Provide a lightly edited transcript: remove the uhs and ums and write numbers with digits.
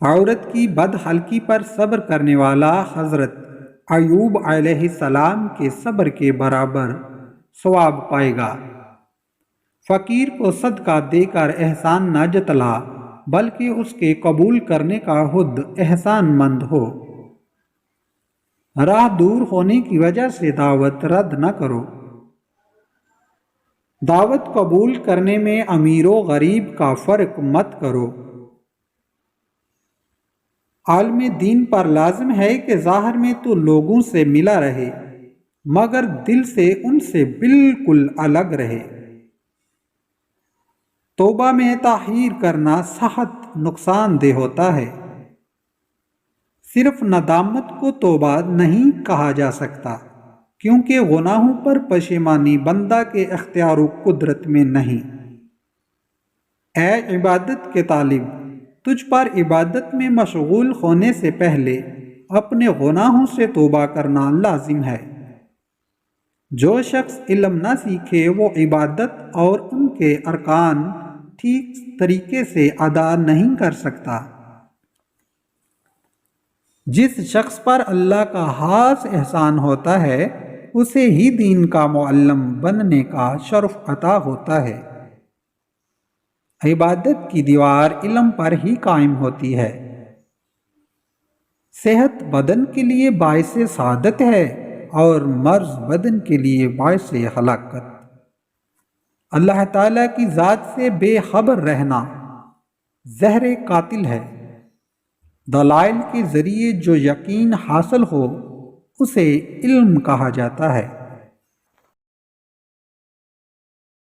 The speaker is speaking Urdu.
عورت کی بدحلقی پر صبر کرنے والا حضرت ایوب علیہ السلام کے صبر کے برابر ثواب پائے گا۔ فقیر کو صدقہ دے کر احسان نہ جتلا، بلکہ اس کے قبول کرنے کا خود احسان مند ہو۔ راہ دور ہونے کی وجہ سے دعوت رد نہ کرو۔ دعوت قبول کرنے میں امیر و غریب کا فرق مت کرو۔ عالم دین پر لازم ہے کہ ظاہر میں تو لوگوں سے ملا رہے، مگر دل سے ان سے بالکل الگ رہے۔ توبہ میں تاخیر کرنا سخت نقصان دہ ہوتا ہے۔ صرف ندامت کو توبہ نہیں کہا جا سکتا، کیونکہ گناہوں پر پشیمانی بندہ کے اختیار و قدرت میں نہیں۔ اے عبادت کے طالب، تجھ پر عبادت میں مشغول ہونے سے پہلے اپنے گناہوں سے توبہ کرنا لازم ہے۔ جو شخص علم نہ سیکھے وہ عبادت اور ان کے ارکان ٹھیک طریقے سے ادا نہیں کر سکتا۔ جس شخص پر اللہ کا خاص احسان ہوتا ہے اسے ہی دین کا معلم بننے کا شرف عطا ہوتا ہے۔ عبادت کی دیوار علم پر ہی قائم ہوتی ہے۔ صحت بدن کے لیے باعث سعادت ہے اور مرض بدن کے لیے باعث ہلاکت۔ اللہ تعالیٰ کی ذات سے بے خبر رہنا زہر قاتل ہے۔ دلائل کے ذریعے جو یقین حاصل ہو اسے علم کہا جاتا ہے۔